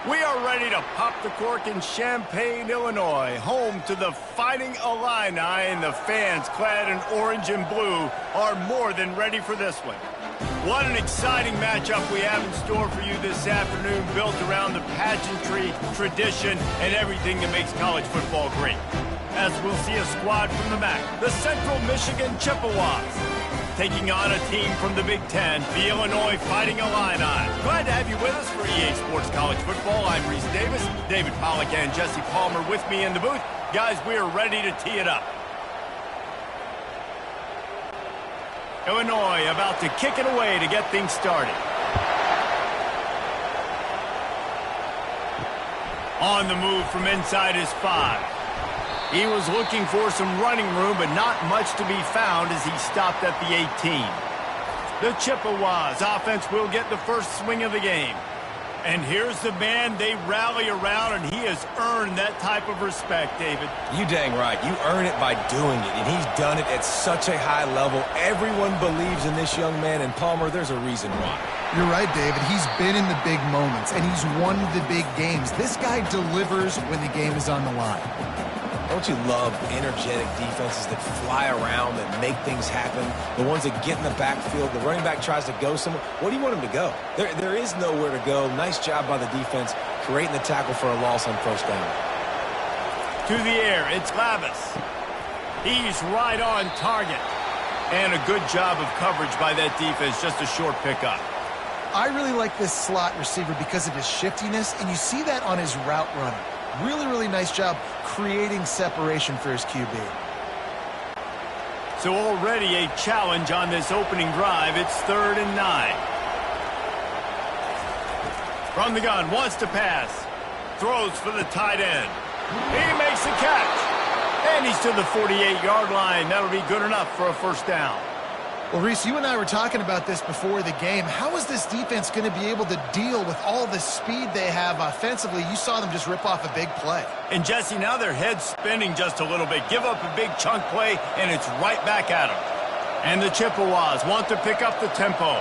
We are ready to pop the cork in Champaign, Illinois, home to the Fighting Illini, and the fans clad in orange and blue are more than ready for this one. What an exciting matchup we have in store for you this afternoon, built around the pageantry, tradition, and everything that makes college football great. As we'll see a squad from the MAC, the Central Michigan Chippewas, taking on a team from the Big Ten, the Illinois Fighting Illini. Glad to have you with us for EA Sports College Football. I'm Reese Davis, David Pollack and Jesse Palmer with me in the booth. Guys, we are ready to tee it up. Illinois about to kick it away to get things started. On the move from inside his 5. He was looking for some running room, but not much to be found as he stopped at the 18. The Chippewas offense will get the first swing of the game. And here's the man they rally around, and he has earned that type of respect, David. You dang right. You earn it by doing it, and he's done it at such a high level. Everyone believes in this young man, and Palmer, there's a reason why. You're right, David. He's been in the big moments, and he's won the big games. This guy delivers when the game is on the line. Don't you love energetic defenses that fly around, that make things happen? The ones that get in the backfield, the running back tries to go somewhere. Where do you want him to go? There is nowhere to go. Nice job by the defense, creating the tackle for a loss on first down. To the air, it's Lavis. He's right on target. And a good job of coverage by that defense, just a short pickup. I really like this slot receiver because of his shiftiness, and you see that on his route running. Really, really nice job creating separation for his QB. So already a challenge on this opening drive. It's 3rd and 9. From the gun, wants to pass. Throws for the tight end. He makes the catch. And he's to the 48-yard line. That'll be good enough for a first down. Well, Reese, you and I were talking about this before the game. How is this defense going to be able to deal with all the speed they have offensively? You saw them just rip off a big play. And, Jesse, now their head's spinning just a little bit. Give up a big chunk play, and it's right back at them. And the Chippewas want to pick up the tempo.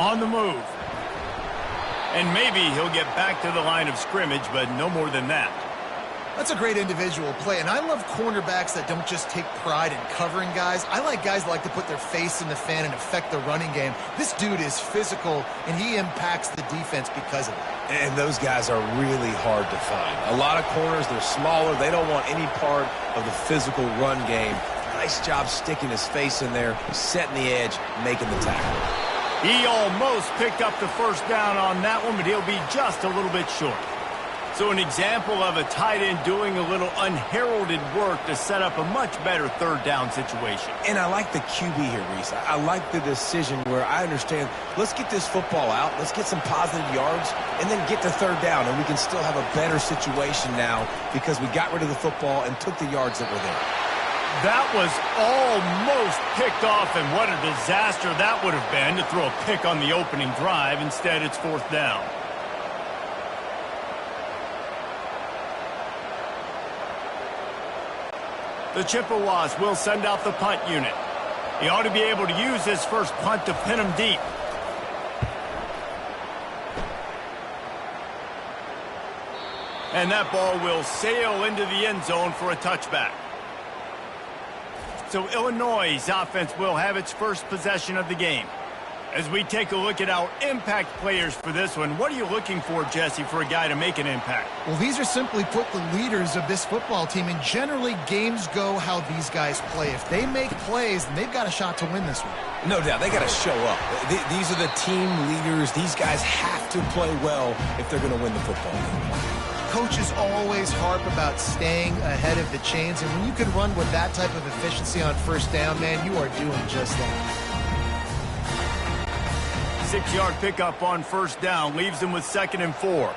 On the move. And maybe he'll get back to the line of scrimmage, but no more than that. That's a great individual play, and I love cornerbacks that don't just take pride in covering guys. I like guys that like to put their face in the fan and affect the running game. This dude is physical, and he impacts the defense because of it. And those guys are really hard to find. A lot of corners, they're smaller. They don't want any part of the physical run game. Nice job sticking his face in there, setting the edge, making the tackle. He almost picked up the first down on that one, but he'll be just a little bit short. So an example of a tight end doing a little unheralded work to set up a much better third down situation. And I like the QB here, Reese. I like the decision where I understand, let's get this football out, let's get some positive yards, and then get to third down, and we can still have a better situation now because we got rid of the football and took the yards that were there. That was almost picked off, and what a disaster that would have been to throw a pick on the opening drive. Instead, it's 4th down. The Chippewas will send out the punt unit. He ought to be able to use this first punt to pin him deep. And that ball will sail into the end zone for a touchback. So Illinois' offense will have its first possession of the game. As we take a look at our impact players for this one, what are you looking for, Jesse, for a guy to make an impact? Well, these are simply put the leaders of this football team, and generally games go how these guys play. If they make plays, then they've got a shot to win this one. No doubt. They got to show up. These are the team leaders. These guys have to play well if they're going to win the football game. Coaches always harp about staying ahead of the chains, and when you can run with that type of efficiency on first down, man, you are doing just that. 6-yard pickup on first down leaves them with 2nd and 4.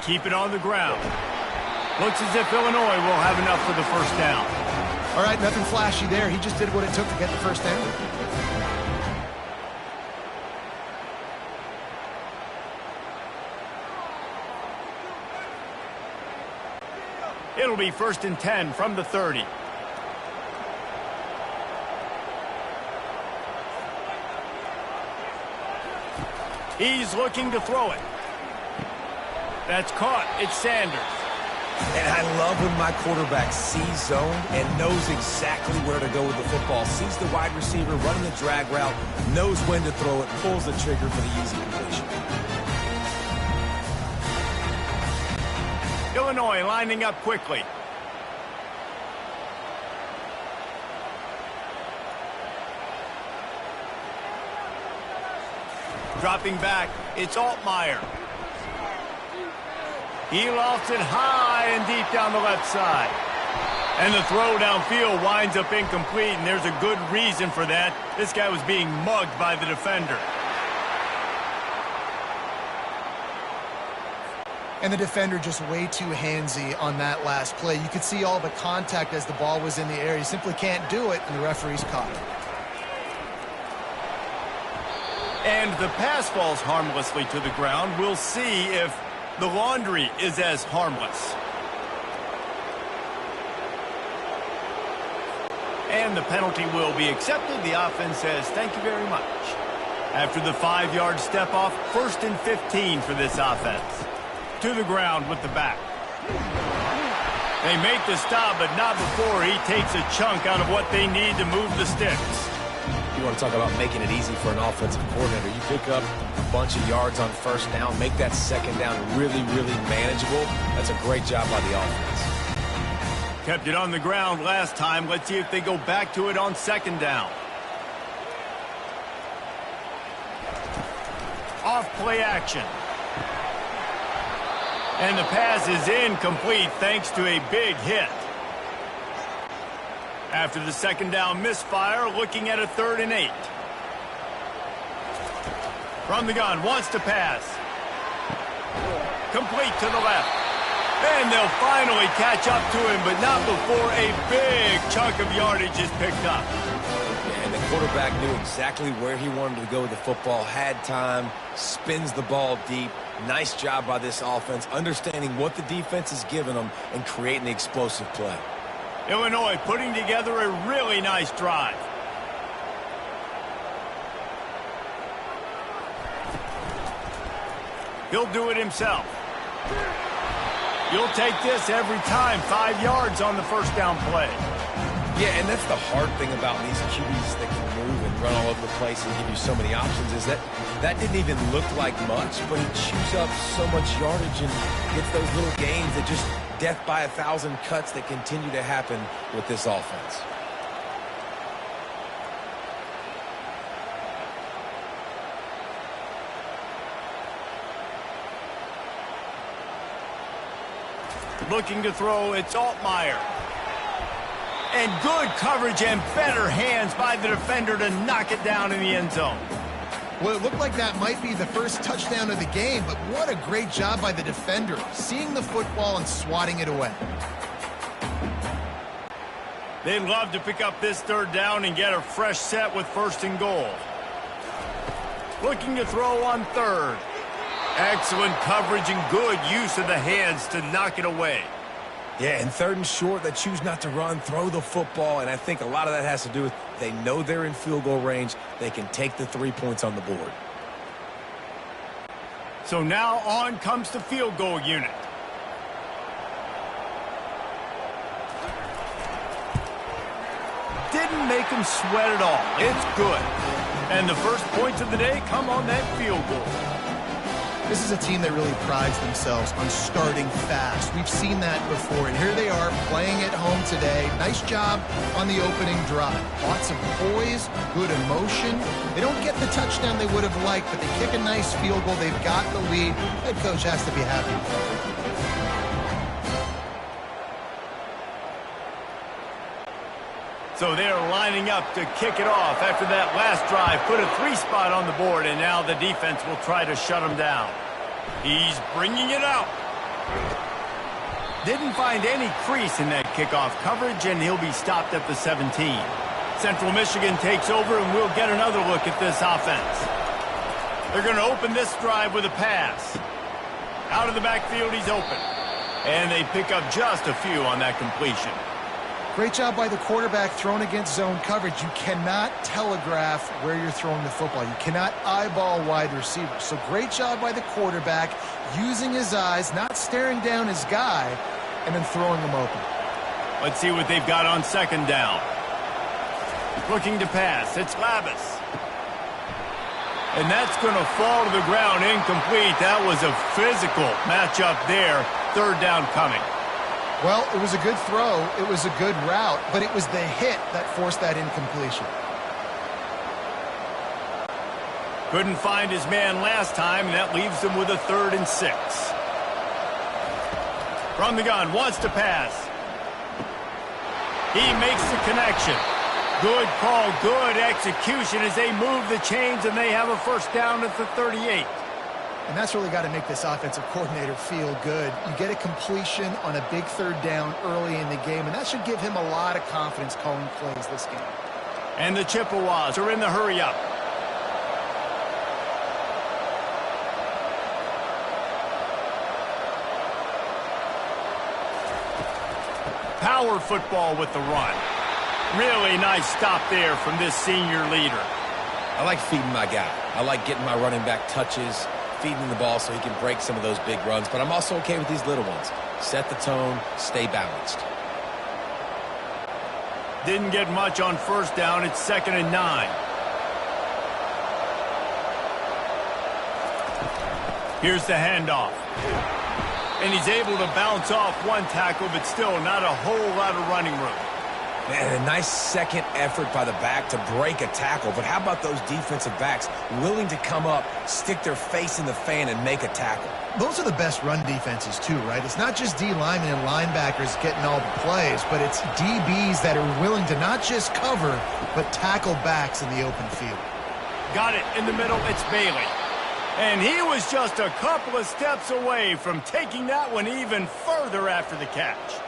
Keep it on the ground. Looks as if Illinois will have enough for the first down. All right, nothing flashy there. He just did what it took to get the first down. It'll be 1st and 10 from the 30. He's looking to throw it. That's caught. It's Sanders. And I love when my quarterback sees zone and knows exactly where to go with the football. Sees the wide receiver running the drag route, knows when to throw it, pulls the trigger for the easy completion. Illinois lining up quickly. Dropping back, it's Altmaier. He lofts it high and deep down the left side. And the throw downfield winds up incomplete, and there's a good reason for that. This guy was being mugged by the defender. And the defender just way too handsy on that last play. You could see all the contact as the ball was in the air. He simply can't do it, and the referee's caught it. And the pass falls harmlessly to the ground. We'll see if the laundry is as harmless. And the penalty will be accepted. The offense says thank you very much. After the 5-yard step off, 1st and 15 for this offense. To the ground with the back. They make the stop, but not before he takes a chunk out of what they need to move the sticks. You want to talk about making it easy for an offensive coordinator. You pick up a bunch of yards on 1st down, make that 2nd down really, really manageable. That's a great job by the offense. Kept it on the ground last time. Let's see if they go back to it on 2nd down. Off play action. And the pass is incomplete thanks to a big hit. After the 2nd down misfire, looking at a 3rd and 8. From the gun, wants to pass. Complete to the left. And they'll finally catch up to him, but not before a big chunk of yardage is picked up. And the quarterback knew exactly where he wanted to go with the football, had time, spins the ball deep. Nice job by this offense, understanding what the defense is giving them and creating the explosive play. Illinois putting together a really nice drive. He'll do it himself. You'll take this every time. 5 yards on the 1st down play. Yeah, and that's the hard thing about these QBs that can move and run all over the place and give you so many options is that didn't even look like much, but he chews up so much yardage and gets those little gains that just death by 1,000 cuts that continue to happen with this offense. Looking to throw, it's Altmaier. And good coverage and better hands by the defender to knock it down in the end zone. Well, it looked like that might be the first touchdown of the game, but what a great job by the defender, seeing the football and swatting it away. They'd love to pick up this 3rd down and get a fresh set with 1st and goal. Looking to throw on 3rd. Excellent coverage and good use of the hands to knock it away. Yeah, and 3rd and short, they choose not to run, throw the football, and I think a lot of that has to do with they know they're in field goal range. They can take the 3 points on the board. So now on comes the field goal unit. Didn't make him sweat at all. It's good. And the first points of the day come on that field goal. This is a team that really prides themselves on starting fast. We've seen that before, and here they are playing at home today. Nice job on the opening drive. Lots of poise, good emotion. They don't get the touchdown they would have liked, but they kick a nice field goal. They've got the lead. Head coach has to be happy. So they're lining up to kick it off after that last drive. Put a 3 spot on the board, and now the defense will try to shut them down. He's bringing it out. Didn't find any crease in that kickoff coverage, and he'll be stopped at the 17. Central Michigan takes over, and we'll get another look at this offense. They're going to open this drive with a pass. Out of the backfield, he's open. And they pick up just a few on that completion. Great job by the quarterback thrown against zone coverage. You cannot telegraph where you're throwing the football. You cannot eyeball wide receivers. So great job by the quarterback using his eyes, not staring down his guy, and then throwing him open. Let's see what they've got on second down. Looking to pass. It's Labus. And that's going to fall to the ground incomplete. That was a physical matchup there. Third down coming. Well, it was a good throw. It was a good route, but it was the hit that forced that incompletion. Couldn't find his man last time, and that leaves him with a 3rd and 6. From the gun, wants to pass. He makes the connection. Good call, good execution as they move the chains, and they have a first down at the 38. And that's really got to make this offensive coordinator feel good. You get a completion on a big third down early in the game, and that should give him a lot of confidence calling plays this game. And the Chippewas are in the hurry-up. Power football with the run. Really nice stop there from this senior leader. I like feeding my guy. I like getting my running back touches, feeding the ball so he can break some of those big runs, but I'm also okay with these little ones. Set the tone, stay balanced. Didn't get much on first down. It's 2nd and 9. Here's the handoff. And he's able to bounce off one tackle, but still not a whole lot of running room. Man, a nice second effort by the back to break a tackle, but how about those defensive backs willing to come up, stick their face in the fan, and make a tackle? Those are the best run defenses, too, right? It's not just D linemen and linebackers getting all the plays, but it's DBs that are willing to not just cover, but tackle backs in the open field. Got it in the middle. It's Bailey. And he was just a couple of steps away from taking that one even further after the catch.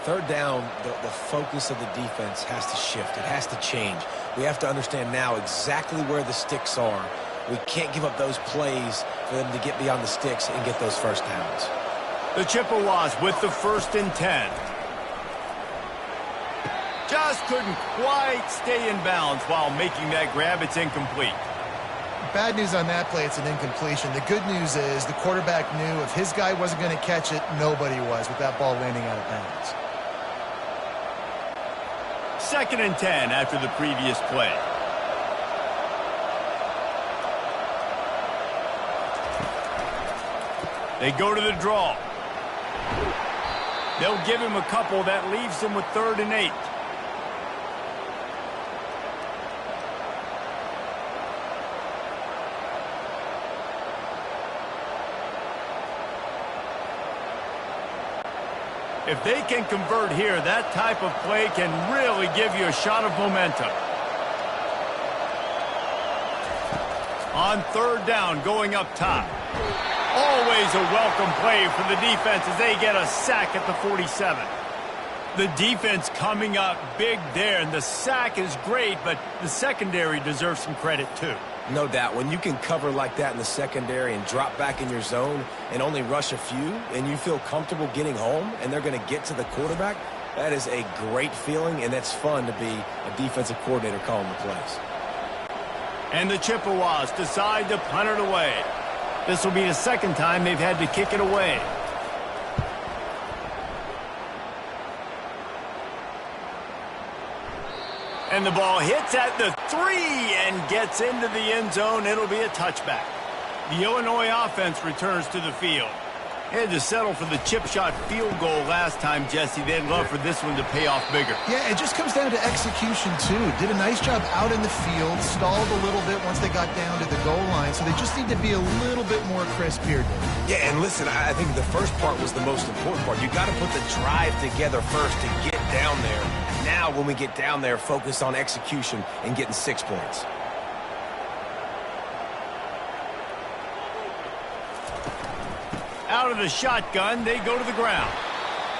Third down, the focus of the defense has to shift. It has to change. We have to understand now exactly where the sticks are. We can't give up those plays for them to get beyond the sticks and get those first downs. The Chippewas with the 1st and 10. Just couldn't quite stay in bounds while making that grab. It's incomplete. Bad news on that play, it's an incompletion. The good news is the quarterback knew if his guy wasn't going to catch it, nobody was with that ball landing out of bounds. 2nd and 10 after the previous play. They go to the draw. They'll give him a couple. That leaves him with 3rd and 8. If they can convert here, that type of play can really give you a shot of momentum. On 3rd down, going up top. Always a welcome play for the defense as they get a sack at the 47. The defense coming up big there, and the sack is great, but the secondary deserves some credit too. No doubt. When you can cover like that in the secondary and drop back in your zone and only rush a few, and you feel comfortable getting home and they're going to get to the quarterback, that is a great feeling, and it's fun to be a defensive coordinator calling the plays. And the Chippewas decide to punt it away. This will be the 2nd time they've had to kick it away. And the ball hits at the 3 and gets into the end zone. It'll be a touchback. The Illinois offense returns to the field. Had to settle for the chip shot field goal last time, Jesse. They'd love for this one to pay off bigger. Yeah, it just comes down to execution, too. Did a nice job out in the field, stalled a little bit once they got down to the goal line, so they just need to be a little bit more crisp here, Dave. Yeah, and listen, I think the first part was the most important part. You got to put the drive together first to get down there. Now, when we get down there, focus on execution and getting 6 points. Out of the shotgun, they go to the ground.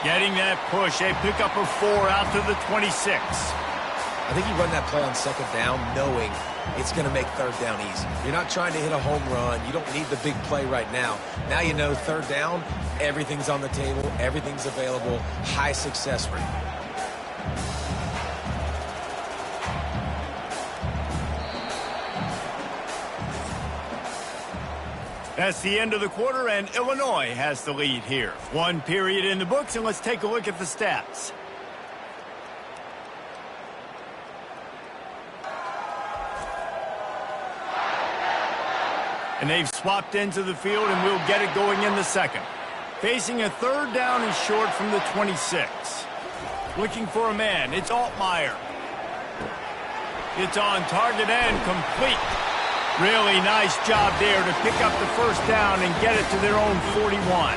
Getting that push, they pick up a 4 out to the 26. I think you run that play on 2nd down knowing it's going to make 3rd down easy. You're not trying to hit a home run. You don't need the big play right now. Now you know 3rd down, everything's on the table, Everything's available, high success rate. That's the end of the quarter, and Illinois has the lead here. One period in the books, and let's take a look at the stats. And they've swapped into the field, and we'll get it going in the second. Facing a third down and short from the 26. Looking for a man. It's Altmaier. It's on target and complete. Really nice job there to pick up the first down and get it to their own 41.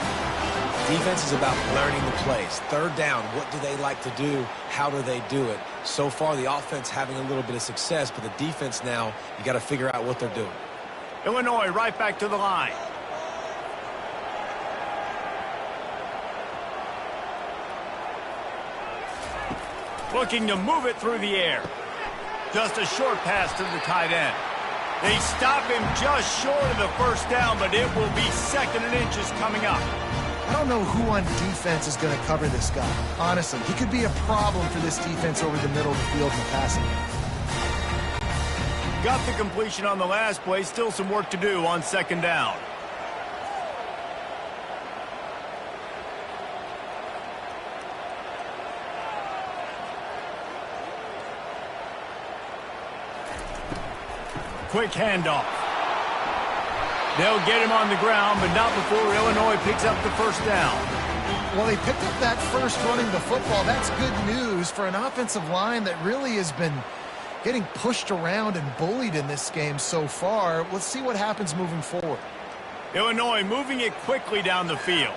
Defense is about learning the plays. Third down, what do they like to do? How do they do it? So far, the offense having a little bit of success, but the defense now, you got to figure out what they're doing. Illinois right back to the line. Looking to move it through the air. Just a short pass to the tight end. They stop him just short of the first down, but it will be second and inches coming up. I don't know who on defense is going to cover this guy. Honestly, he could be a problem for this defense over the middle of the field in the passing game. Got the completion on the last play. Still some work to do on second down. Quick handoff. They'll get him on the ground, but not before Illinois picks up the first down. Well, they picked up that first running the football. That's good news for an offensive line that really has been getting pushed around and bullied in this game so far. Let's see what happens moving forward. Illinois moving it quickly down the field.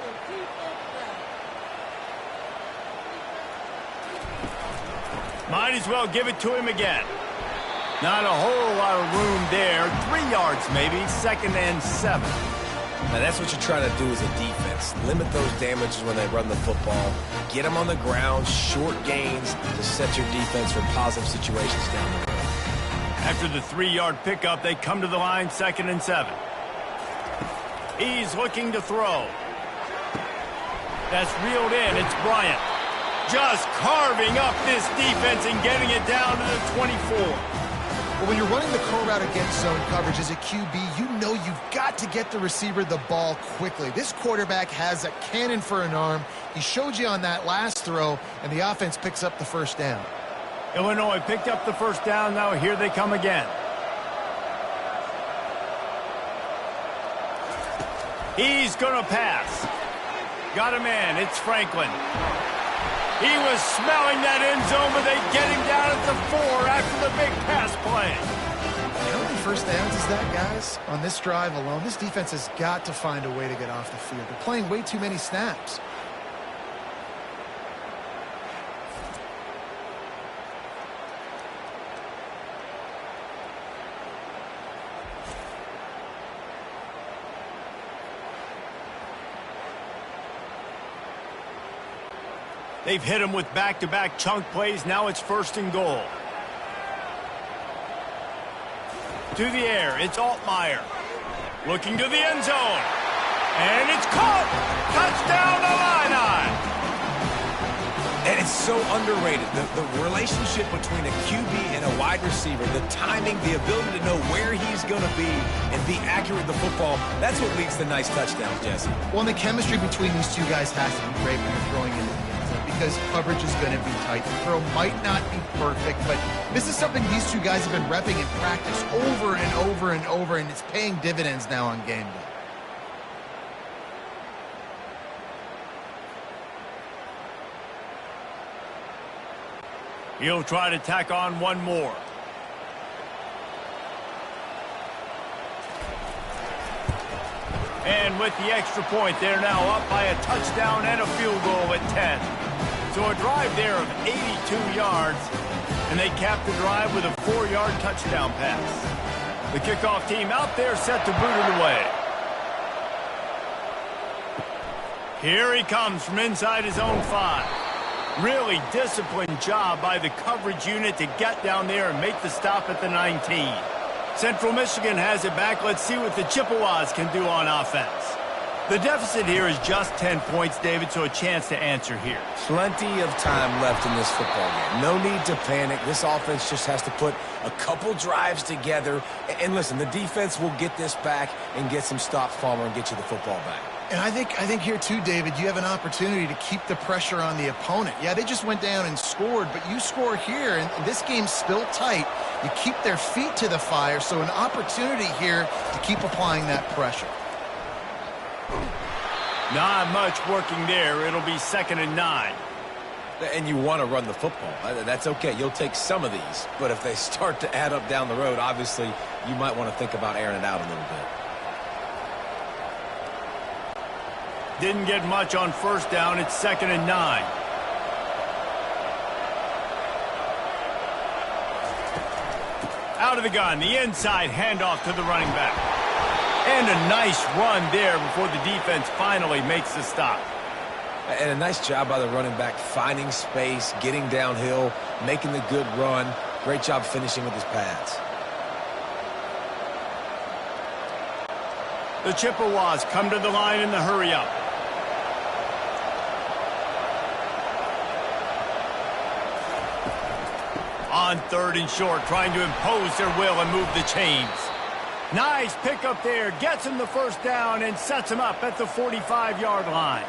Might as well give it to him again. Not a whole lot of room there. 3 yards maybe, second and 7. Now that's what you try to do as a defense. Limit those damages when they run the football. Get them on the ground, short gains to set your defense for positive situations down the road. After the 3-yard pickup, they come to the line, second and 7. He's looking to throw. That's reeled in. It's Bryant. Just carving up this defense and getting it down to the 24. Well, when you're running the curl route against zone coverage as a QB, you know you've got to get the receiver the ball quickly. This quarterback has a cannon for an arm. He showed you on that last throw, and the offense picks up the first down. Illinois picked up the first down. Now here they come again. He's going to pass. Got a man. It's Franklin. He was smelling that end zone, but they get him down at the 4 after the big pass play. How many first downs is that, guys? On this drive alone, this defense has got to find a way to get off the field. They're playing way too many snaps. They've hit him with back-to-back chunk plays. Now it's first and goal. To the air, it's Altmaier. Looking to the end zone. And it's caught! Touchdown, Illini! And it's so underrated. The relationship between a QB and a wide receiver, the timing, the ability to know where he's going to be and be accurate with the football, that's what leads to nice touchdowns, Jesse. Well, and the chemistry between these two guys has to be great when you're throwing into the end zone because coverage is going to be tight. The throw might not be perfect, but this is something these two guys have been repping in practice over and over and over, and it's paying dividends now on game day. He'll try to tack on one more. And with the extra point, they're now up by a touchdown and a field goal at 10. So a drive there of 82 yards, and they cap the drive with a 4-yard touchdown pass. The kickoff team out there set to boot it away. Here he comes from inside his own 5. Really disciplined job by the coverage unit to get down there and make the stop at the 19. Central Michigan has it back. Let's see what the Chippewas can do on offense. The deficit here is just 10 points, David, so a chance to answer here. Plenty of time left in this football game. No need to panic. This offense just has to put a couple drives together. And listen, the defense will get this back and get some stops, Palmer, and get you the football back. And I think here too, David, you have an opportunity to keep the pressure on the opponent. Yeah, they just went down and scored, but you score here, and this game's still tight. You keep their feet to the fire, so an opportunity here to keep applying that pressure. Not much working there. It'll be 2nd and 9. And you want to run the football. That's okay. You'll take some of these. But if they start to add up down the road, obviously, you might want to think about airing it out a little bit. Didn't get much on 1st down. It's 2nd and 9. Out of the gun. The inside handoff to the running back. And a nice run there before the defense finally makes the stop. And a nice job by the running back, finding space, getting downhill, making the good run. Great job finishing with his pads. The Chippewas come to the line in the hurry-up. On 3rd and short, trying to impose their will and move the chains. Nice pickup there, gets him the 1st down and sets him up at the 45-yard line.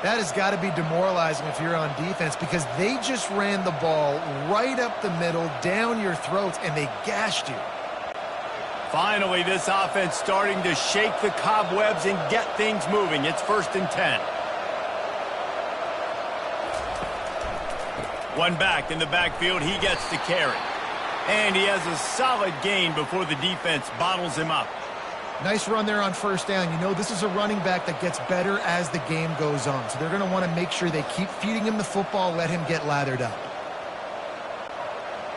That has got to be demoralizing if you're on defense because they just ran the ball right up the middle, down your throats, and they gashed you. Finally, this offense starting to shake the cobwebs and get things moving. It's 1st and 10. One back in the backfield, he gets the carry. And he has a solid gain before the defense bottles him up. Nice run there on 1st down. You know, this is a running back that gets better as the game goes on. So they're going to want to make sure they keep feeding him the football, let him get lathered up.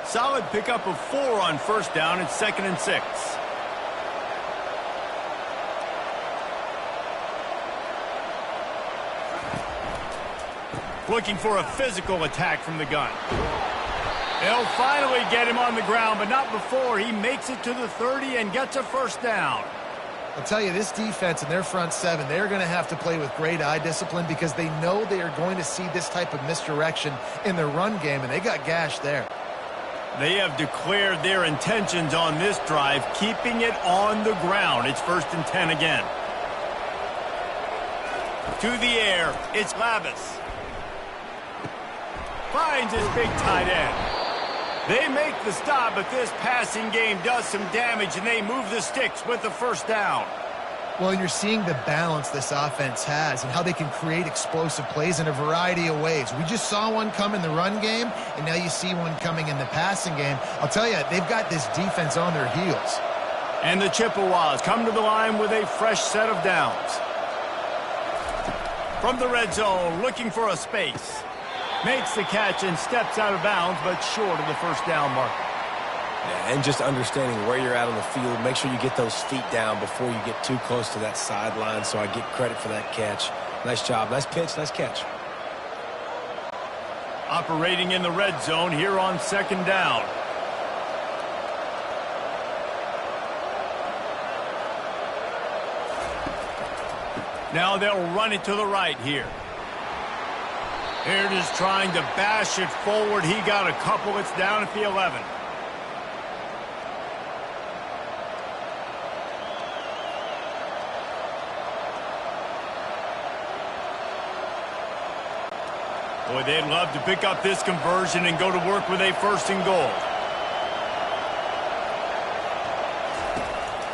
Solid pickup of 4 on 1st down. It's 2nd and 6. Looking for a physical attack from the gun. They'll finally get him on the ground, but not before he makes it to the 30 and gets a 1st down. I'll tell you, this defense and their front 7, they're going to have to play with great eye discipline because they know they are going to see this type of misdirection in their run game, and they got gashed there. They have declared their intentions on this drive, keeping it on the ground. It's 1st and 10 again. To the air, it's Lavis. Finds his big tight end. They make the stop, but this passing game does some damage, and they move the sticks with the 1st down. Well, you're seeing the balance this offense has and how they can create explosive plays in a variety of ways. We just saw one come in the run game, and now you see one coming in the passing game. I'll tell you, they've got this defense on their heels. And the Chippewas come to the line with a fresh set of downs. From the red zone, looking for a space. Makes the catch and steps out of bounds, but short of the 1st down marker. Yeah, and just understanding where you're at on the field, make sure you get those feet down before you get too close to that sideline, so I get credit for that catch. Nice job. Nice pitch. Nice catch. Operating in the red zone here on 2nd down. Now they'll run it to the right here. They're just trying to bash it forward. He got a couple. It's down at the 11. Boy, they'd love to pick up this conversion and go to work with a 1st and goal.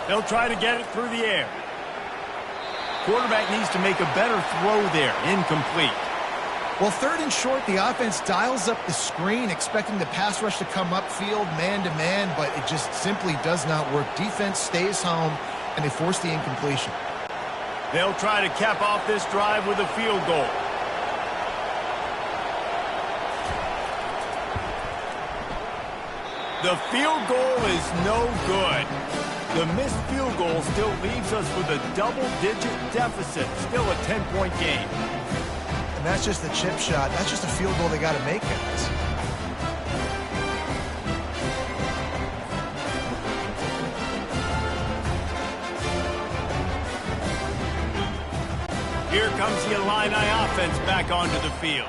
They'll try to get it through the air. Quarterback needs to make a better throw there. Incomplete. Well, 3rd and short, the offense dials up the screen, expecting the pass rush to come upfield man-to-man, but it just simply does not work. Defense stays home, and they force the incompletion. They'll try to cap off this drive with a field goal. The field goal is no good. The missed field goal still leaves us with a double-digit deficit, still a 10-point game. And that's just the chip shot. That's just a field goal they got to make, guys. Here comes the Illini offense back onto the field.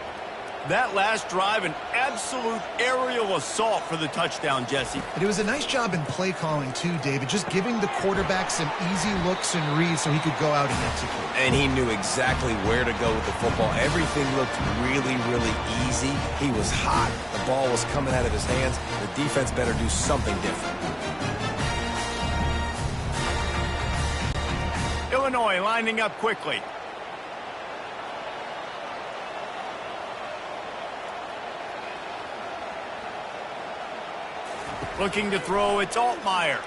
That last drive, an absolute aerial assault for the touchdown, Jesse. And it was a nice job in play calling, too, David, just giving the quarterback some easy looks and reads so he could go out and execute. And he knew exactly where to go with the football. Everything looked really, really easy. He was hot. The ball was coming out of his hands. The defense better do something different. Illinois lining up quickly. Looking to throw, it's Altmaier.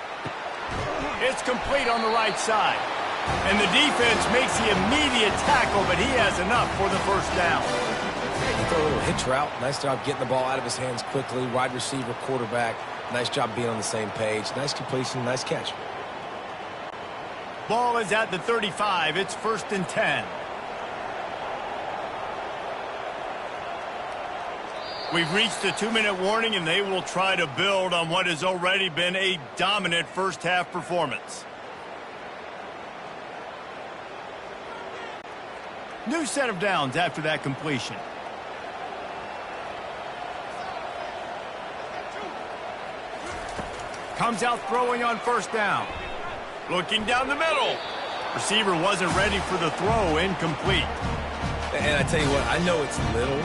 It's complete on the right side. And the defense makes the immediate tackle, but he has enough for the first down. He threw a little hitch route. Nice job getting the ball out of his hands quickly. Wide receiver, quarterback. Nice job being on the same page. Nice completion, nice catch. Ball is at the 35. It's 1st and 10. We've reached the 2-minute warning, and they will try to build on what has already been a dominant first-half performance. New set of downs after that completion. Comes out throwing on 1st down. Looking down the middle. Receiver wasn't ready for the throw, incomplete. And I tell you what, I know it's little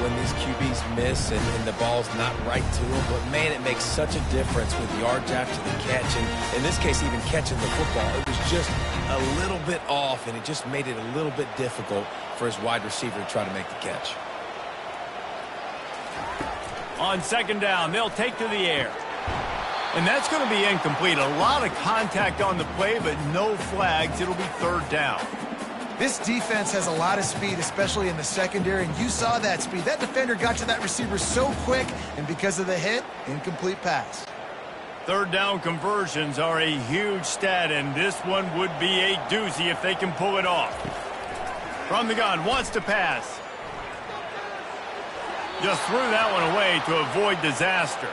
when these QBs miss and the ball's not right to them, but man, it makes such a difference with yards after the catch. And in this case, even catching the football, it was just a little bit off, and it just made it a little bit difficult for his wide receiver to try to make the catch. On 2nd down, they'll take to the air. And that's going to be incomplete. A lot of contact on the play, but no flags. It'll be 3rd down. This defense has a lot of speed, especially in the secondary, and you saw that speed. That defender got to that receiver so quick, and because of the hit, incomplete pass. 3rd down conversions are a huge stat, and this one would be a doozy if they can pull it off. From the gun, wants to pass. Just threw that one away to avoid disaster.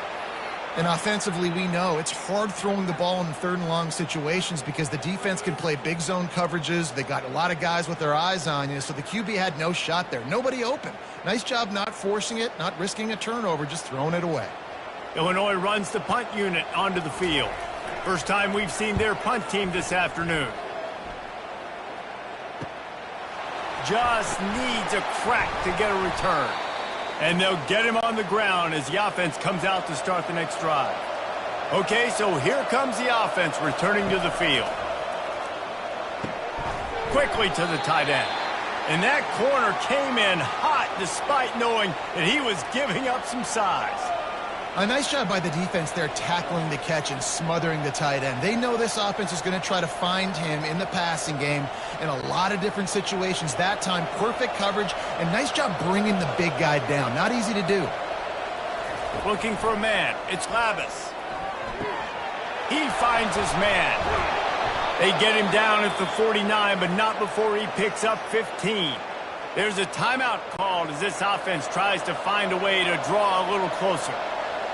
And offensively, we know it's hard throwing the ball in 3rd and long situations because the defense can play big zone coverages. They got a lot of guys with their eyes on you, so the QB had no shot there. Nobody open. Nice job not forcing it, not risking a turnover, just throwing it away. Illinois runs the punt unit onto the field. First time we've seen their punt team this afternoon. Just needs a crack to get a return. And they'll get him on the ground as the offense comes out to start the next drive. Okay, so here comes the offense returning to the field. Quickly to the tight end. And that corner came in hot despite knowing that he was giving up some size. A nice job by the defense there tackling the catch and smothering the tight end. They know this offense is going to try to find him in the passing game in a lot of different situations. That time, perfect coverage, and nice job bringing the big guy down. Not easy to do. Looking for a man. It's Labus. He finds his man. They get him down at the 49, but not before he picks up 15. There's a timeout called as this offense tries to find a way to draw a little closer.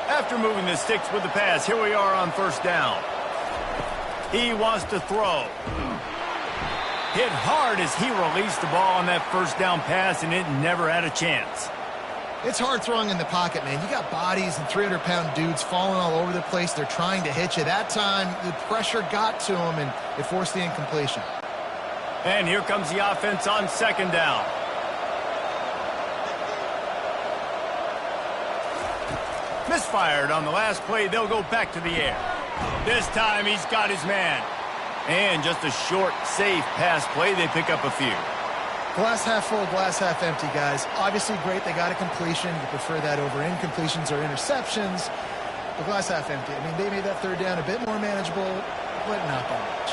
After moving the sticks with the pass, here we are on 1st down. He wants to throw. Hit hard as he released the ball on that 1st down pass, and it never had a chance. It's hard throwing in the pocket, man. You got bodies and 300-pound dudes falling all over the place. They're trying to hit you. That time, the pressure got to him, and it forced the incompletion. And here comes the offense on 2nd down. Misfired on the last play. They'll go back to the air. This time he's got his man. And just a short, safe pass play. They pick up a few. Glass half full, glass half empty, guys. Obviously great they got a completion. You prefer that over incompletions or interceptions. But glass half empty. I mean, they made that 3rd down a bit more manageable, but not that much.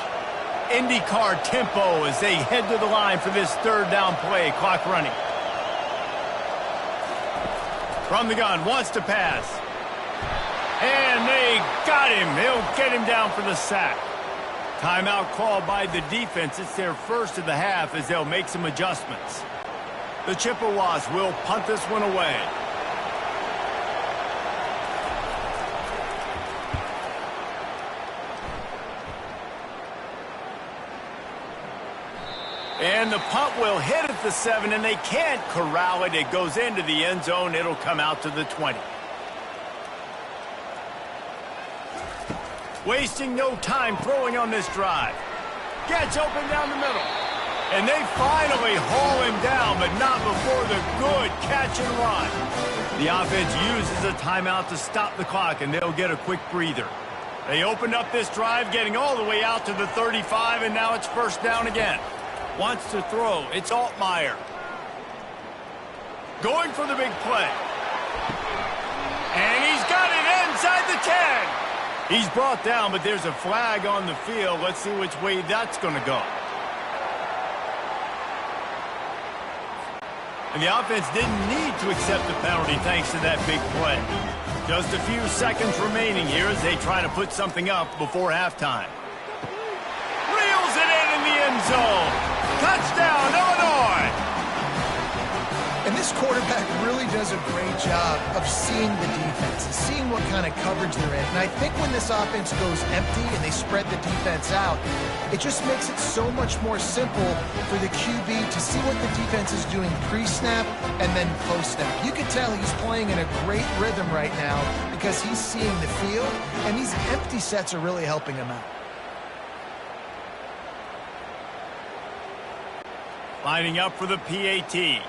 IndyCar tempo as they head to the line for this 3rd down play. Clock running. From the gun, wants to pass. And they got him. They'll get him down for the sack. Timeout called by the defense. It's their first of the half as they'll make some adjustments. The Chippewas will punt this one away. And the punt will hit at the 7, and they can't corral it. It goes into the end zone. It'll come out to the 20. Wasting no time throwing on this drive. Gets open down the middle. And they finally haul him down, but not before the good catch and run. The offense uses a timeout to stop the clock, and they'll get a quick breather. They opened up this drive, getting all the way out to the 35, and now it's first down again. Wants to throw. It's Altmaier. Going for the big play. And he's got it inside the 10. He's brought down, but there's a flag on the field. Let's see which way that's going to go. And the offense didn't need to accept the penalty thanks to that big play. Just a few seconds remaining here as they try to put something up before halftime. Reels it in the end zone. Touchdown, Illinois! And this quarterback really does a great job of seeing the defense and seeing what kind of coverage they're in. And I think when this offense goes empty and they spread the defense out, it just makes it so much more simple for the QB to see what the defense is doing pre-snap and then post-snap. You can tell he's playing in a great rhythm right now because he's seeing the field, and these empty sets are really helping him out. Lining up for the PAT.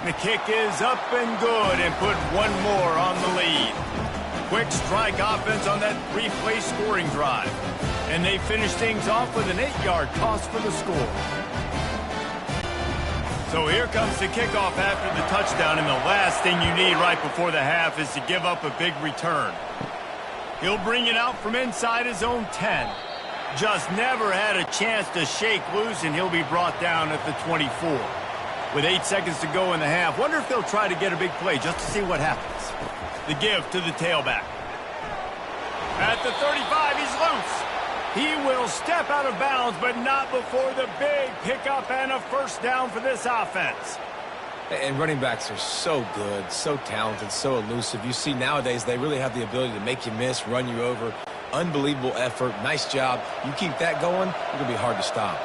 The kick is up and good, and put one more on the lead. Quick strike offense on that 3-play scoring drive. And they finish things off with an 8-yard toss for the score. So here comes the kickoff after the touchdown, and the last thing you need right before the half is to give up a big return. He'll bring it out from inside his own 10. Just never had a chance to shake loose, and he'll be brought down at the 24. With 8 seconds to go in the half, wonder if they'll try to get a big play just to see what happens. The give to the tailback. At the 35, he's loose. He will step out of bounds, but not before the big pickup and a first down for this offense. And running backs are so good, so talented, so elusive. You see nowadays they really have the ability to make you miss, run you over. Unbelievable effort. Nice job. You keep that going, it'll be hard to stop.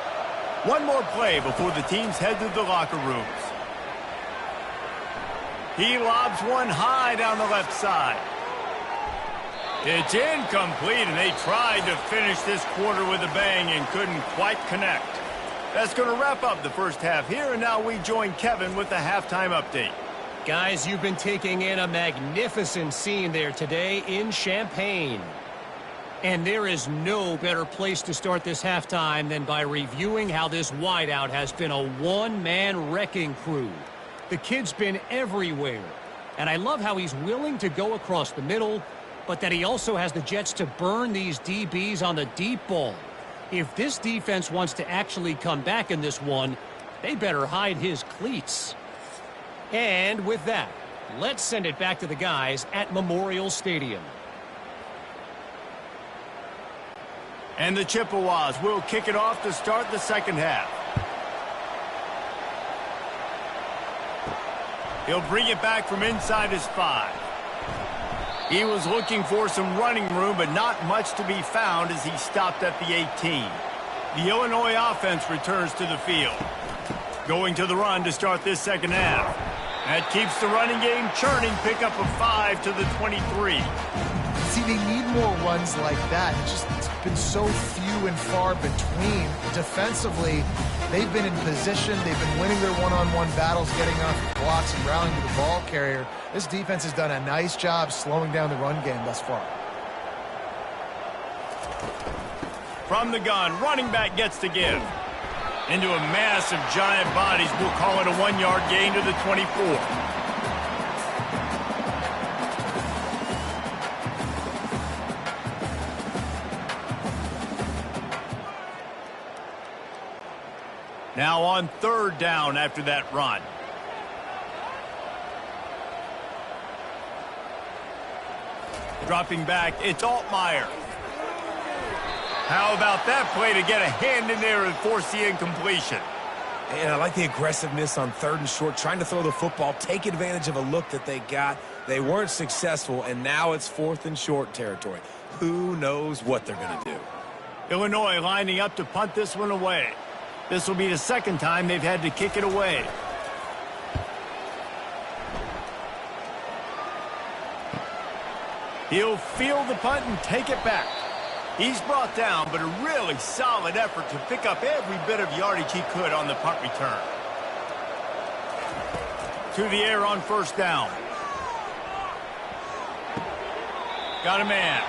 One more play before the teams head to the locker rooms. He lobs one high down the left side. It's incomplete, and they tried to finish this quarter with a bang and couldn't quite connect. That's going to wrap up the first half here, and now we join Kevin with the halftime update. Guys, you've been taking in a magnificent scene there today in Champaign. And there is no better place to start this halftime than by reviewing how this wideout has been a one-man wrecking crew. The kid's been everywhere. And I love how he's willing to go across the middle, but that he also has the jets to burn these DBs on the deep ball. If this defense wants to actually come back in this one, they better hide his cleats. And with that, let's send it back to the guys at Memorial Stadium. And the Chippewas will kick it off to start the second half. He'll bring it back from inside his 5. He was looking for some running room, but not much to be found as he stopped at the 18. The Illinois offense returns to the field. Going to the run to start this second half. That keeps the running game churning. Pick up a 5 to the 23. See, they need more runs like that. It's been so few and far between. Defensively, they've been in position. They've been winning their one-on-one battles, getting off blocks and rallying to the ball carrier. This defense has done a nice job slowing down the run game thus far. From the gun, running back gets to give. Into a mass of giant bodies. We'll call it a 1-yard gain to the 24. Now on third down after that run. Dropping back, it's Altmaier. How about that play to get a hand in there and force the incompletion? And I like the aggressiveness on third and short, trying to throw the football, take advantage of a look that they got. They weren't successful, and now it's fourth and short territory. Who knows what they're going to do? Illinois lining up to punt this one away. This will be the second time they've had to kick it away. He'll field the punt and take it back. He's brought down, but a really solid effort to pick up every bit of yardage he could on the punt return. To the air on first down. Got a man.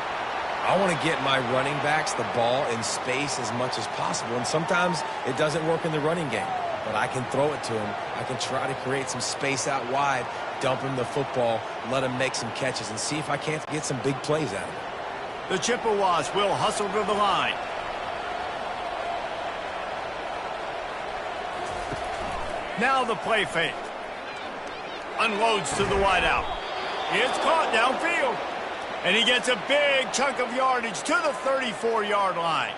I want to get my running backs the ball in space as much as possible, and sometimes it doesn't work in the running game, but I can throw it to him. I can try to create some space out wide, dump him the football, let him make some catches, and see if I can't get some big plays out of it. The Chippewas will hustle to the line. Now the play fake. Unloads to the wideout. It's caught downfield. And he gets a big chunk of yardage to the 34-yard line.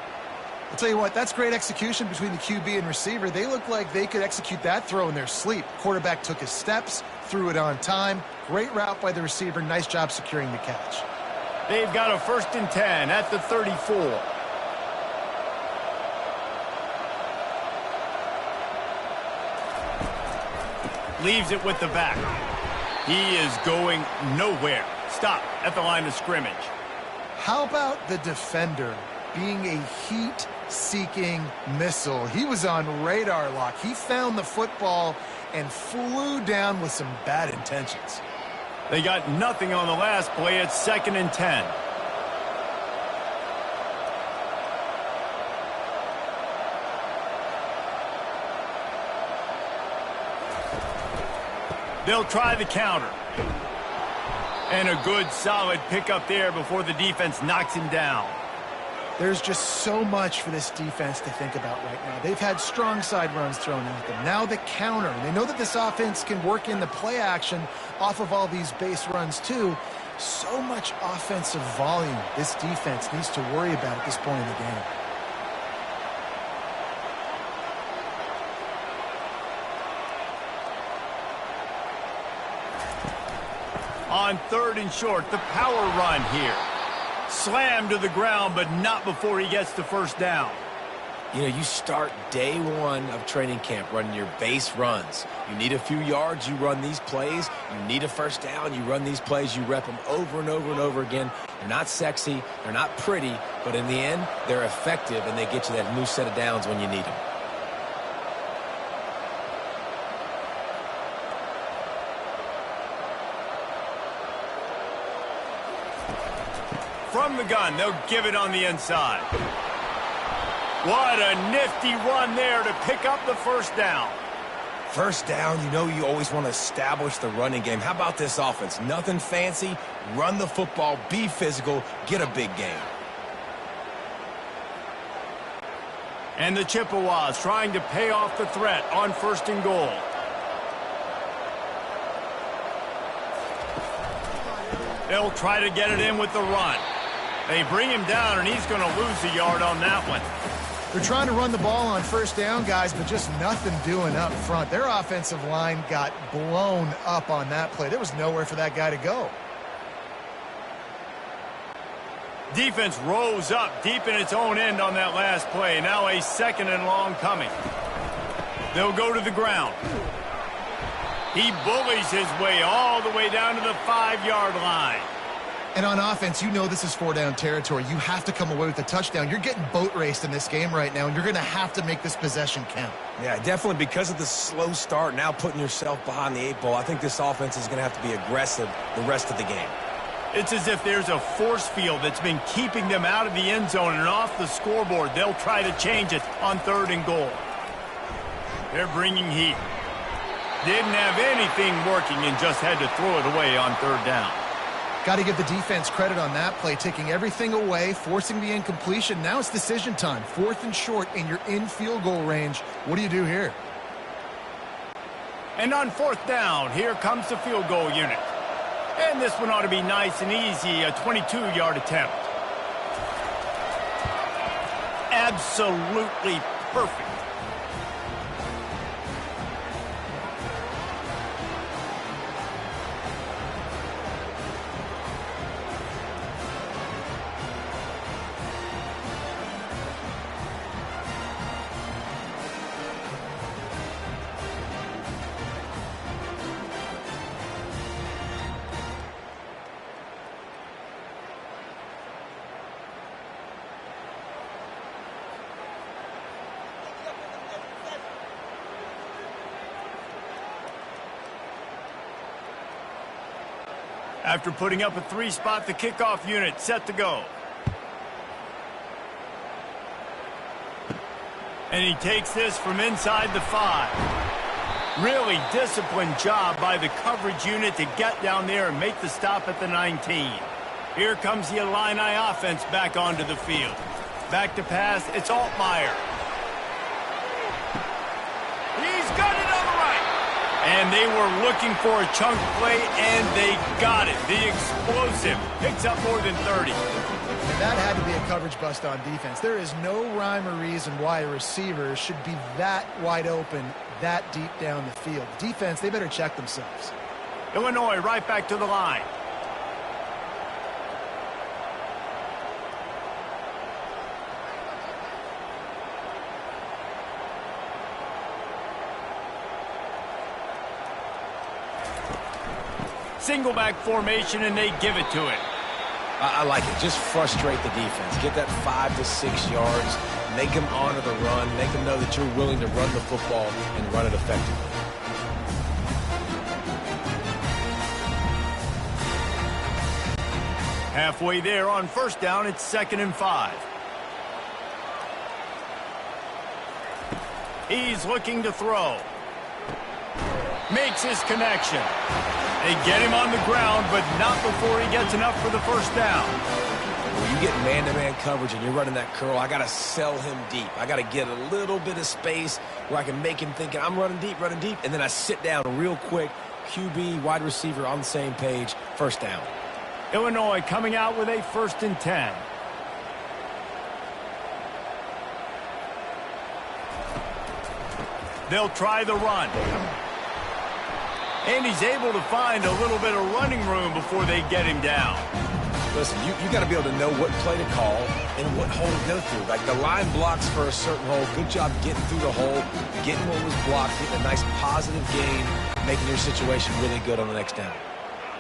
I'll tell you what, that's great execution between the QB and receiver. They look like they could execute that throw in their sleep. Quarterback took his steps, threw it on time. Great route by the receiver. Nice job securing the catch. They've got a 1st and 10 at the 34. Leaves it with the back. He is going nowhere. Stop at the line of scrimmage. How about the defender being a heat-seeking missile? He was on radar lock. He found the football and flew down with some bad intentions. They got nothing on the last play. It's 2nd and 10. They'll try the counter. And a good, solid pickup there before the defense knocks him down. There's just so much for this defense to think about right now. They've had strong side runs thrown at them. Now the counter. They know that this offense can work in the play action off of all these base runs too. So much offensive volume this defense needs to worry about at this point in the game. On 3rd and short, the power run here. Slammed to the ground, but not before he gets the first down. You know, you start day one of training camp running your base runs. You need a few yards, you run these plays. You need a first down, you run these plays. You rep them over and over and over again. They're not sexy, they're not pretty, but in the end, they're effective, and they get you that new set of downs when you need them. From the gun, they'll give it on the inside. What a nifty run there to pick up the first down. First down, you know you always want to establish the running game. How about this offense? Nothing fancy. Run the football, be physical, get a big gain. And the Chippewas trying to pay off the threat on 1st and goal. They'll try to get it in with the run. They bring him down, and he's going to lose a yard on that one. They're trying to run the ball on first down, guys, but just nothing doing up front. Their offensive line got blown up on that play. There was nowhere for that guy to go. Defense rose up deep in its own end on that last play. Now a 2nd and long coming. They'll go to the ground. He bullies his way all the way down to the 5-yard line. And on offense, you know this is 4-down territory. You have to come away with a touchdown. You're getting boat raced in this game right now, and you're going to have to make this possession count. Yeah, definitely because of the slow start, now putting yourself behind the 8 ball, I think this offense is going to have to be aggressive the rest of the game. It's as if there's a force field that's been keeping them out of the end zone and off the scoreboard. They'll try to change it on 3rd and goal. They're bringing heat. Didn't have anything working and just had to throw it away on 3rd down. Got to give the defense credit on that play, taking everything away, forcing the incompletion. Now it's decision time. 4th and short, and you're in field goal range. What do you do here? And on 4th down, here comes the field goal unit. And this one ought to be nice and easy, a 22-yard attempt. Absolutely perfect. After putting up a 3-spot, the kickoff unit set to go. And he takes this from inside the 5. Really disciplined job by the coverage unit to get down there and make the stop at the 19. Here comes the Illini offense back onto the field. Back to pass, it's Altmaier. He's got it on the right. And they were looking for a chunk play, and they got it. The explosive picks up more than 30. And that had to be a coverage bust on defense. There is no rhyme or reason why a receiver should be that wide open, that deep down the field. Defense, they better check themselves. Illinois right back to the line. Single back formation, and they give it to it. I like it. Just frustrate the defense. Get that 5 to 6 yards. Make them honor the run. Make them know that you're willing to run the football and run it effectively. Halfway there on first down, it's 2nd and 5. He's looking to throw. Makes his connection. They get him on the ground, but not before he gets enough for the first down. When you get man-to-man coverage and you're running that curl, I got to sell him deep. I got to get a little bit of space where I can make him think I'm running deep, and then I sit down real quick. QB, wide receiver on the same page, first down. Illinois coming out with a 1st and 10. They'll try the run. And he's able to find a little bit of running room before they get him down. Listen, you got to be able to know what play to call and what hole to go through. Like the line blocks for a certain hole. Good job getting through the hole, getting what was blocked, getting a nice positive gain, making your situation really good on the next down.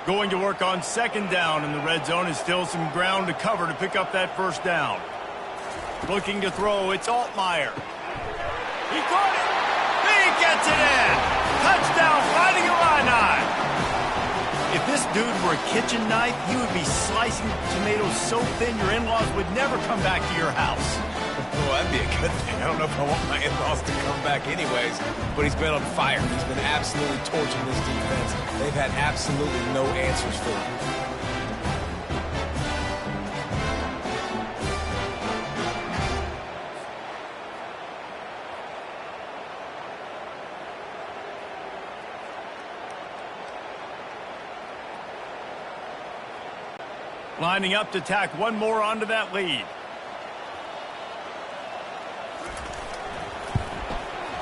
Going to work on 2nd down in the red zone is still some ground to cover to pick up that first down. Looking to throw, it's Altmaier. He caught it. He gets it in. Touchdown, Fighting Illini. If this dude were a kitchen knife, he would be slicing tomatoes so thin your in-laws would never come back to your house. Well, that'd be a good thing. I don't know if I want my in-laws to come back anyways, but he's been on fire. He's been absolutely torching this defense. They've had absolutely no answers for him. Lining up to tack one more onto that lead.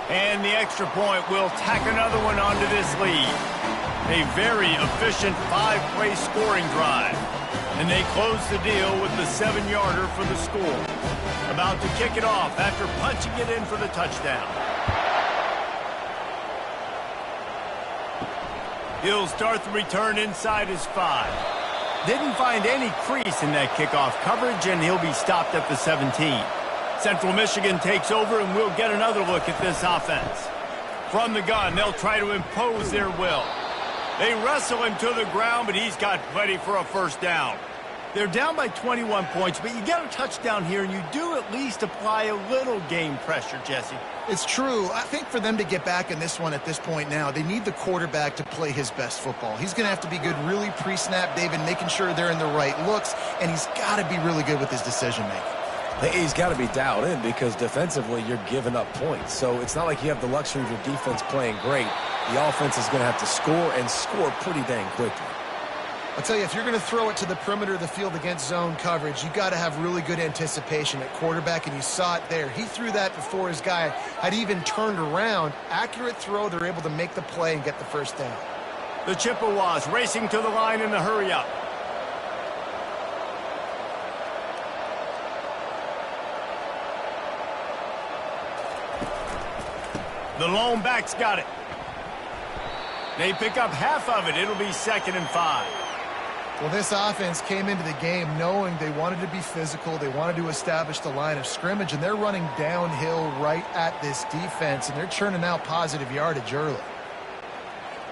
And the extra point will tack another one onto this lead. A very efficient 5-play scoring drive. And they close the deal with the 7-yarder for the score. About to kick it off after punching it in for the touchdown. He'll start the return inside his 5. Didn't find any crease in that kickoff coverage, and he'll be stopped at the 17. Central Michigan takes over, and we'll get another look at this offense. From the gun, they'll try to impose their will. They wrestle him to the ground, but he's got plenty for a first down. They're down by 21 points, but you get a touchdown here, and you do at least apply a little game pressure, Jesse. It's true. I think for them to get back in this one at this point now, they need the quarterback to play his best football. He's going to have to be good really pre-snap, David, making sure they're in the right looks, and he's got to be really good with his decision-making. He's got to be dialed in because defensively you're giving up points. So it's not like you have the luxury of your defense playing great. The offense is going to have to score and score pretty dang quickly. I'll tell you, if you're going to throw it to the perimeter of the field against zone coverage, you got to have really good anticipation at quarterback, and you saw it there. He threw that before his guy had even turned around. Accurate throw, they're able to make the play and get the first down. The Chippewas racing to the line in the hurry-up. The lone back's got it. They pick up half of it. It'll be 2nd and 5. Well, this offense came into the game knowing they wanted to be physical. They wanted to establish the line of scrimmage, and they're running downhill right at this defense, and they're churning out positive yardage early.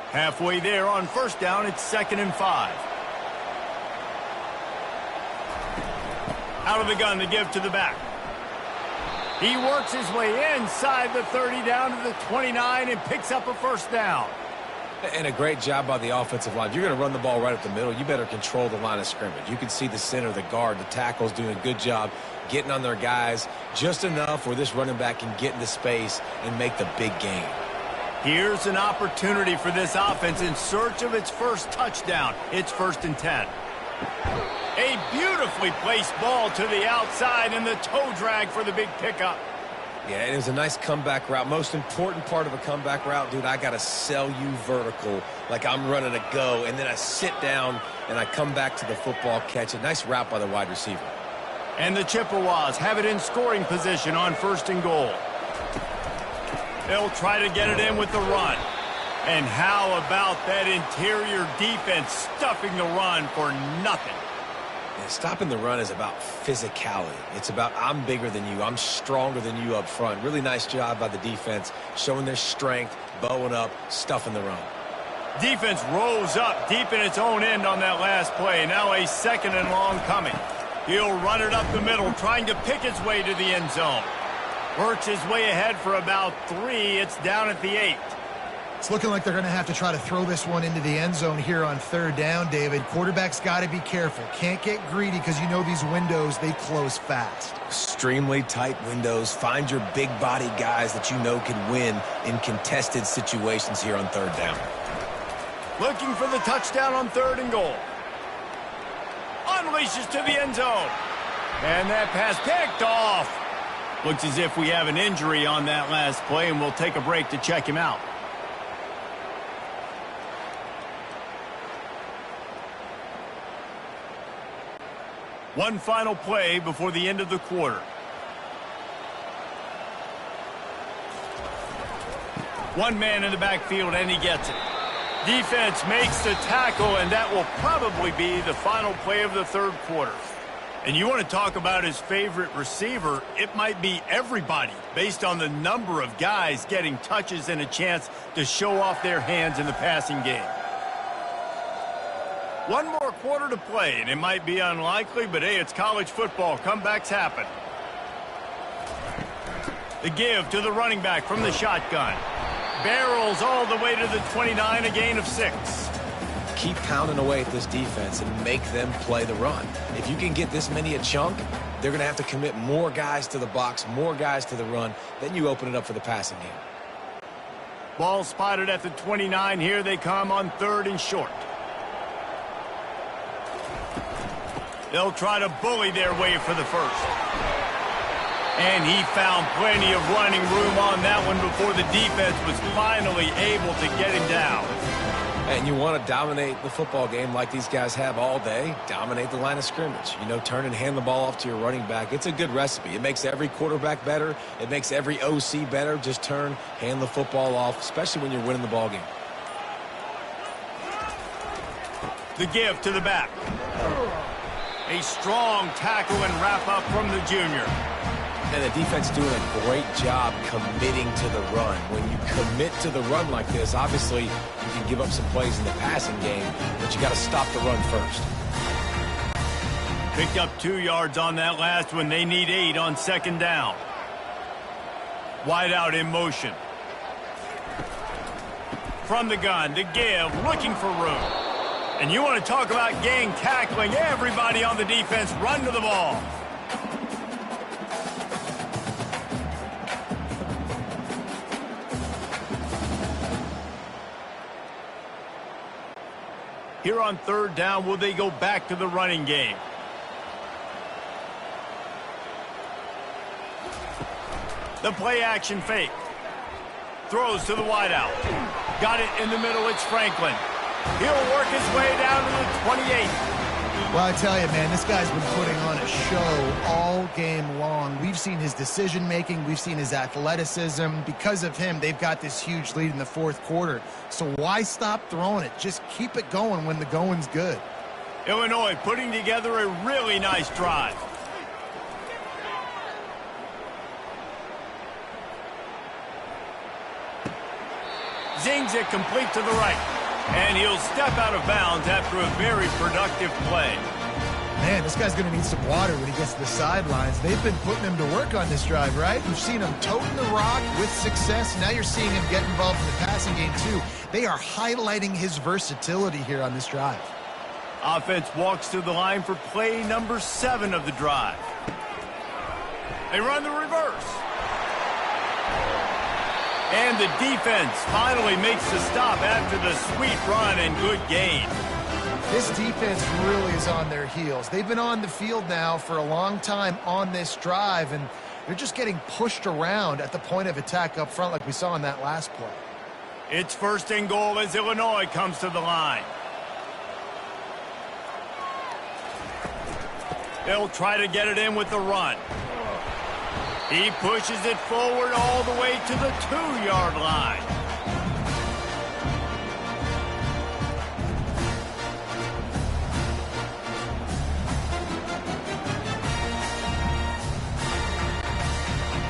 Halfway there on first down, it's 2nd and 5. Out of the gun to give to the back. He works his way inside the 30 down to the 29 and picks up a first down. And a great job by the offensive line. If you're going to run the ball right up the middle, you better control the line of scrimmage. You can see the center, the guard, the tackles doing a good job getting on their guys just enough where this running back can get into space and make the big gain. Here's an opportunity for this offense in search of its first touchdown. It's 1st and 10. A beautifully placed ball to the outside and the toe drag for the big pickup. Yeah, and it was a nice comeback route. Most important part of a comeback route, dude, I got to sell you vertical like I'm running a go, and then I sit down and I come back to the football, catch it. Nice route by the wide receiver. And the Chippewas have it in scoring position on 1st and goal. They'll try to get it in with the run. And how about that interior defense stuffing the run for nothing? Stopping the run is about physicality. It's about I'm bigger than you. I'm stronger than you up front. Really nice job by the defense, showing their strength, bowing up, stuffing the run. Defense rose up deep in its own end on that last play. Now a 2nd and long coming. He'll run it up the middle, trying to pick his way to the end zone. Works his way ahead for about 3. It's down at the 8. It's looking like they're going to have to try to throw this one into the end zone here on 3rd down, David. Quarterback's got to be careful. Can't get greedy because you know these windows, they close fast. Extremely tight windows. Find your big body guys that you know can win in contested situations here on 3rd down. Looking for the touchdown on 3rd and goal. Unleashes to the end zone. And that pass picked off. Looks as if we have an injury on that last play, and we'll take a break to check him out. One final play before the end of the quarter. One man in the backfield, and he gets it. Defense makes the tackle, and that will probably be the final play of the 3rd quarter. And you want to talk about his favorite receiver, it might be everybody, based on the number of guys getting touches and a chance to show off their hands in the passing game. One more quarter to play, and it might be unlikely, but hey, it's college football. Comebacks happen. The give to the running back from the shotgun. Barrels all the way to the 29, a gain of 6. Keep pounding away at this defense and make them play the run. If you can get this many a chunk, they're going to have to commit more guys to the box, more guys to the run. Then you open it up for the passing game. Ball spotted at the 29. Here they come on 3rd and short. They'll try to bully their way for the first. And he found plenty of running room on that one before the defense was finally able to get him down. And you want to dominate the football game like these guys have all day. Dominate the line of scrimmage. You know, turn and hand the ball off to your running back. It's a good recipe. It makes every quarterback better. It makes every OC better. Just turn, hand the football off, especially when you're winning the ball game. The give to the back. A strong tackle and wrap up from the junior. And the defense doing a great job committing to the run. When you commit to the run like this, obviously you can give up some plays in the passing game, but you got to stop the run first. Picked up 2 yards on that last one. They need 8 on 2nd down. Wide out in motion. From the gun, the give, looking for room. And you want to talk about gang tackling. Everybody on the defense run to the ball. Here on 3rd down, will they go back to the running game? The play action fake. Throws to the wideout. Got it in the middle. It's Franklin. He'll work his way down to the 28. Well, I tell you, man, this guy's been putting on a show all game long. We've seen his decision-making. We've seen his athleticism. Because of him, they've got this huge lead in the 4th quarter. So why stop throwing it? Just keep it going when the going's good. Illinois putting together a really nice drive. Zings it complete to the right. And he'll step out of bounds after a very productive play. Man, this guy's going to need some water when he gets to the sidelines. They've been putting him to work on this drive, right? You've seen him toting the rock with success. Now you're seeing him get involved in the passing game, too. They are highlighting his versatility here on this drive. Offense walks to the line for play number 7 of the drive. They run the reverse. And the defense finally makes the stop after the sweet run and good gain. This defense really is on their heels. They've been on the field now for a long time on this drive, and they're just getting pushed around at the point of attack up front like we saw in that last play. It's 1st and goal as Illinois comes to the line. They'll try to get it in with the run. He pushes it forward all the way to the 2-yard line.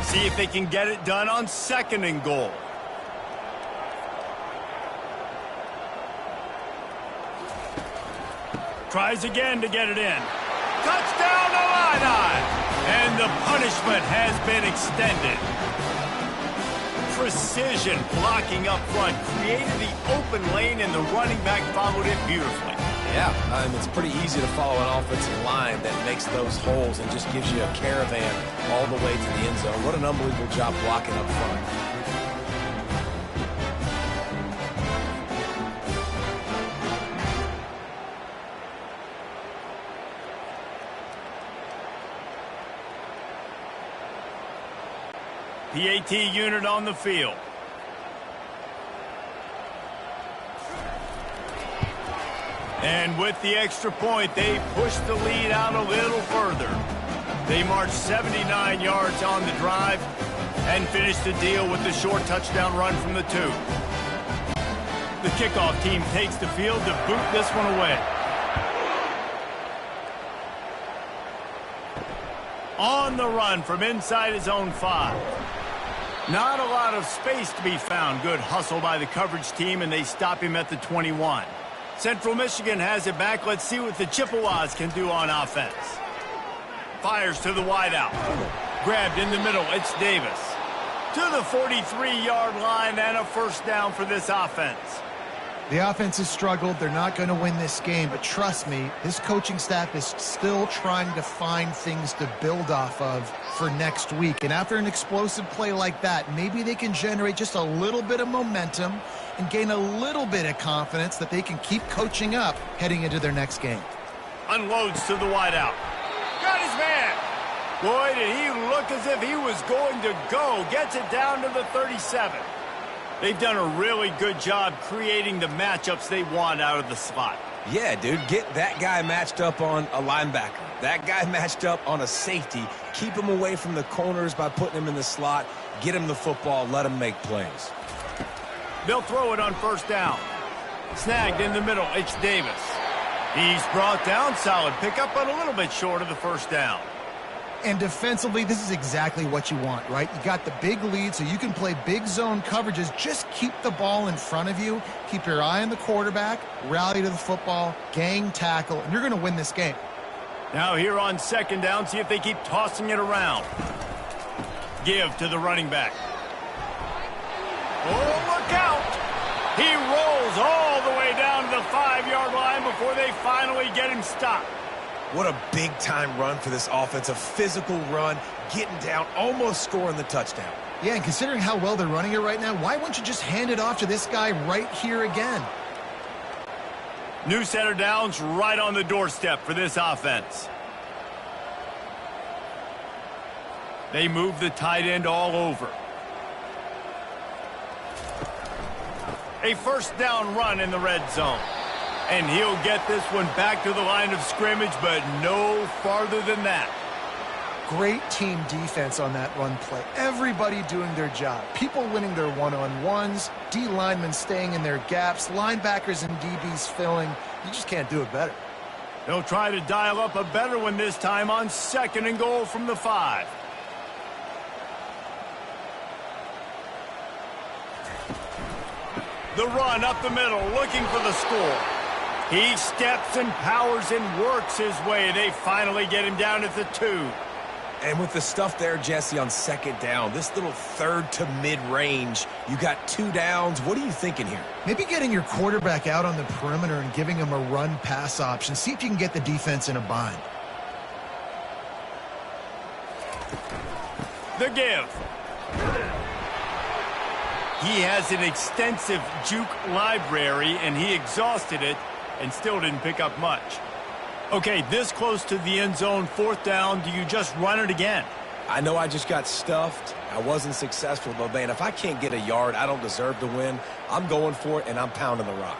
See if they can get it done on 2nd and goal. Tries again to get it in. Touchdown, Illini! And the punishment has been extended. Precision blocking up front created the open lane, and the running back followed it beautifully. Yeah, it's pretty easy to follow an offensive line that makes those holes and just gives you a caravan all the way to the end zone. What an unbelievable job blocking up front. PAT unit on the field. And with the extra point, they push the lead out a little further. They march 79 yards on the drive and finish the deal with the short touchdown run from the 2. The kickoff team takes the field to boot this one away. On the run from inside his own 5. Not a lot of space to be found. Good hustle by the coverage team, and they stop him at the 21. Central Michigan has it back. Let's see what the Chippewas can do on offense. Fires to the wideout. Grabbed in the middle. It's Davis. To the 43-yard line and a 1st down for this offense. The offense has struggled. They're not going to win this game, but trust me, this coaching staff is still trying to find things to build off of for next week. And after an explosive play like that, maybe they can generate just a little bit of momentum and gain a little bit of confidence that they can keep coaching up heading into their next game. Unloads to the wideout. Got his man. Boy, did he look as if he was going to go. Gets it down to the 37. They've done a really good job creating the matchups they want out of the slot. Yeah, dude, get that guy matched up on a linebacker. That guy matched up on a safety. Keep him away from the corners by putting him in the slot. Get him the football. Let him make plays. They'll throw it on 1st down. Snagged in the middle. It's Davis. He's brought down. Solid pickup, but a little bit short of the 1st down. And defensively, this is exactly what you want, right? You got the big lead, so you can play big zone coverages. Just keep the ball in front of you. Keep your eye on the quarterback. Rally to the football. Gang tackle. And you're going to win this game. Now here on 2nd down, see if they keep tossing it around. Give to the running back. Oh, look out! He rolls all the way down to the 5-yard line before they finally get him stopped. What a big-time run for this offense. A physical run, getting down, almost scoring the touchdown. Yeah, and considering how well they're running it right now, why wouldn't you just hand it off to this guy right here again? New set of downs right on the doorstep for this offense. They move the tight end all over. A 1st down run in the red zone. And he'll get this one back to the line of scrimmage, but no farther than that. Great team defense on that run play. Everybody doing their job. People winning their one-on-ones, D linemen staying in their gaps, linebackers and DBs filling. You just can't do it better. They'll try to dial up a better one this time on 2nd and goal from the 5. The run up the middle, looking for the score. He steps and powers and works his way. They finally get him down at the 2. And with the stuff there, Jesse, on second down, this little third to mid-range, you got 2 downs. What are you thinking here? Maybe getting your quarterback out on the perimeter and giving him a run-pass option. See if you can get the defense in a bind. The give. He has an extensive juke library, and he exhausted it and still didn't pick up much. Okay, this close to the end zone, 4th down, do you just run it again? I know I just got stuffed. I wasn't successful, but, man, if I can't get a yard, I don't deserve to win. I'm going for it, and I'm pounding the rock.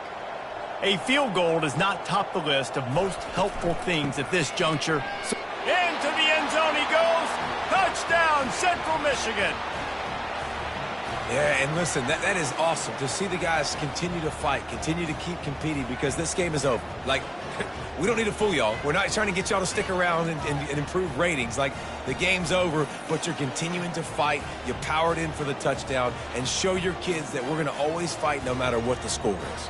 A field goal does not top the list of most helpful things at this juncture. So into the end zone he goes. Touchdown, Central Michigan. Yeah, and listen, that is awesome to see the guys continue to fight, continue to keep competing, because this game is over. Like, we don't need to fool y'all. We're not trying to get y'all to stick around and improve ratings. Like, the game's over, but you're continuing to fight. You powered in for the touchdown, and show your kids that we're going to always fight no matter what the score is.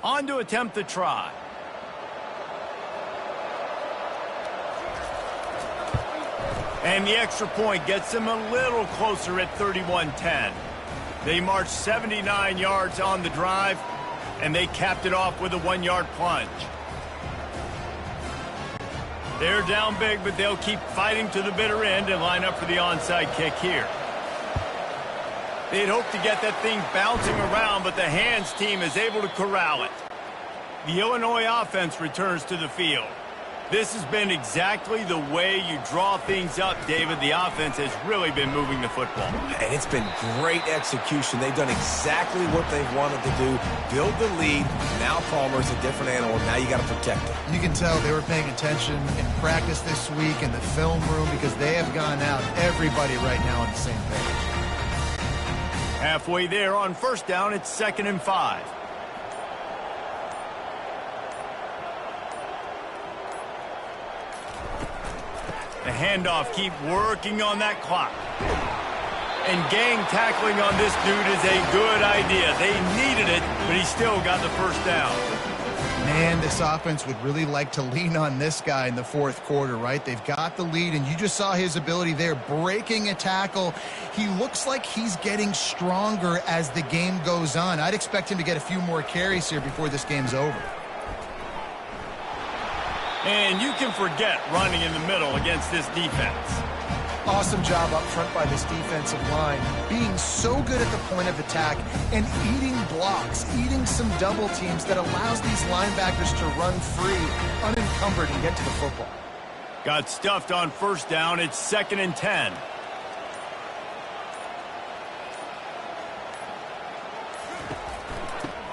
On to attempt the try. And the extra point gets them a little closer at 31-10. They marched 79 yards on the drive, and they capped it off with a 1-yard plunge. They're down big, but they'll keep fighting to the bitter end and line up for the onside kick here. They'd hoped to get that thing bouncing around, but the hands team is able to corral it. The Illinois offense returns to the field. This has been exactly the way you draw things up, David. The offense has really been moving the football. And it's been great execution. They've done exactly what they've wanted to do. Build the lead. Now Palmer's a different animal. Now you got to protect it. You can tell they were paying attention in practice this week in the film room, because they have gone out, everybody right now on the same page. Halfway there on 1st down, it's 2nd and 5. The handoff, keep working on that clock. And gang tackling on this dude is a good idea. They needed it, but he still got the 1st down. Man, this offense would really like to lean on this guy in the 4th quarter, right? They've got the lead, and you just saw his ability there, breaking a tackle. He looks like he's getting stronger as the game goes on. I'd expect him to get a few more carries here before this game's over. And you can forget running in the middle against this defense. Awesome job up front by this defensive line, being so good at the point of attack and eating blocks, eating some double teams that allows these linebackers to run free, unencumbered, and get to the football. Got stuffed on 1st down. It's 2nd and 10.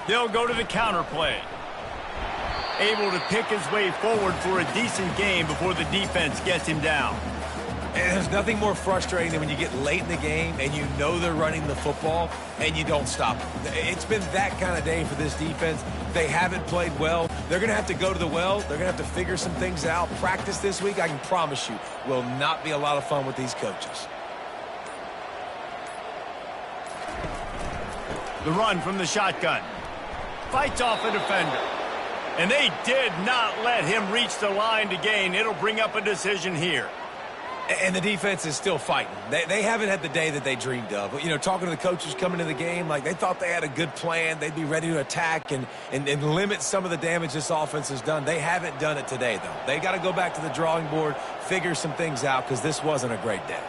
They'll go to the counter play. Able to pick his way forward for a decent game before the defense gets him down. And there's nothing more frustrating than when you get late in the game and you know they're running the football and you don't stop them. It's been that kind of day for this defense. They haven't played well. They're going to have to go to the well. They're going to have to figure some things out. Practice this week, I can promise you, will not be a lot of fun with these coaches. The run from the shotgun. Fights off a defender. And they did not let him reach the line to gain. It'll bring up a decision here. And the defense is still fighting. They haven't had the day that they dreamed of. You know, talking to the coaches coming to the game, like they thought they had a good plan. They'd be ready to attack and limit some of the damage this offense has done. They haven't done it today, though. They got to go back to the drawing board, figure some things out, because this wasn't a great day.